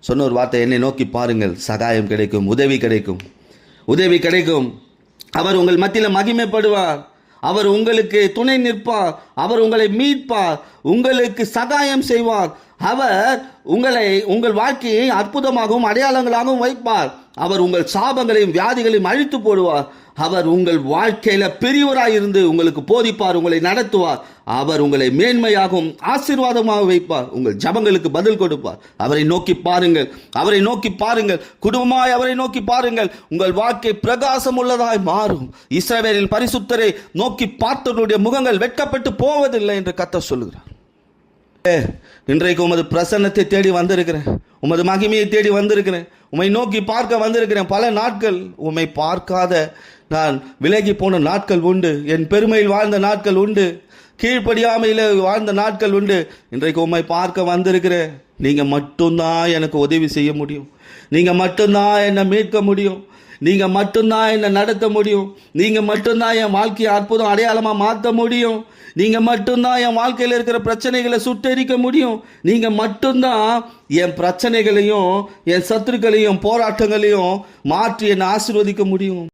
சொன்ன ஒரு வார்த்தை, என்னை நோக்கி பாருங்கள், சகாயம் கிடைக்கும், உதவி கிடைக்கும், உதவி கிடைக்கும். அவர் உங்கள் மத்தியில் மகிமைப்படுவார், அவர் உங்களுக்கு துணை நிற்பார், அவர் உங்களை மீட்பார், உங்களுக்கு சகாயம் செய்வார். அவர் உங்கள் வாழ்க்கையை அற்புதமாகவும் அடையாளங்களாகவும் வைப்பார். அவர் உங்கள் சாபங்களையும் வியாதிகளையும் அழித்து போடுவார். அவர் உங்கள் வாழ்க்கையில பெரியவராய் இருந்து உங்களுக்கு போதிப்பார், உங்களை நடத்துவார். அவர் உங்களை மேன்மையாகவும் ஆசீர்வாதமாக வைப்பார். உங்கள் ஜபங்களுக்கு பதில் கொடுப்பார். அவரை நோக்கி பாருங்கள், அவரை நோக்கி பாருங்கள், குடும்பமாய் அவரை நோக்கி பாருங்கள். உங்கள் வாழ்க்கை பிரகாசம் உள்ளதாய் மாறும். இஸ்ரவேலின் பரிசுத்தரை நோக்கி பார்த்தவர்களுடைய முகங்கள் வெட்கப்பட்டு போவதில்லை என்று கர்த்தர் சொல்லுகிறார். இன்றைக்கு உமது பிரசன்னத்தை தேடி வந்திருக்கிறேன், உமது மகிமையை தேடி வந்திருக்கிறேன், உம்மை நோக்கி பார்க்க வந்திருக்கிறேன். பல நாட்கள் உம்மை பார்க்காத நான் விலகி போன நாட்கள் உண்டு, என் பெருமையில் வாழ்ந்த நாட்கள் உண்டு, கீழ்ப்படியாமையில் வாழ்ந்த நாட்கள் உண்டு. இன்றைக்கு உம்மை பார்க்க வந்திருக்கிறேன். நீங்கள் மட்டும்தான் எனக்கு உதவி செய்ய முடியும், நீங்கள் மட்டும்தான் என்னை மீட்க முடியும், நீங்கள் மட்டும்தான் என்னை நடத்த முடியும், நீங்கள் மட்டும்தான் என் வாழ்க்கையை அற்புதம் அடையாளமாக மாற்ற முடியும், நீங்கள் மட்டும்தான் என் வாழ்க்கையில் இருக்கிற பிரச்சனைகளை சுட்டெரிக்க முடியும், நீங்கள் மட்டும்தான் என் பிரச்சனைகளையும் என் சத்துருக்களையும் போராட்டங்களையும் மாற்றி என்னை ஆசீர்வதிக்க முடியும்.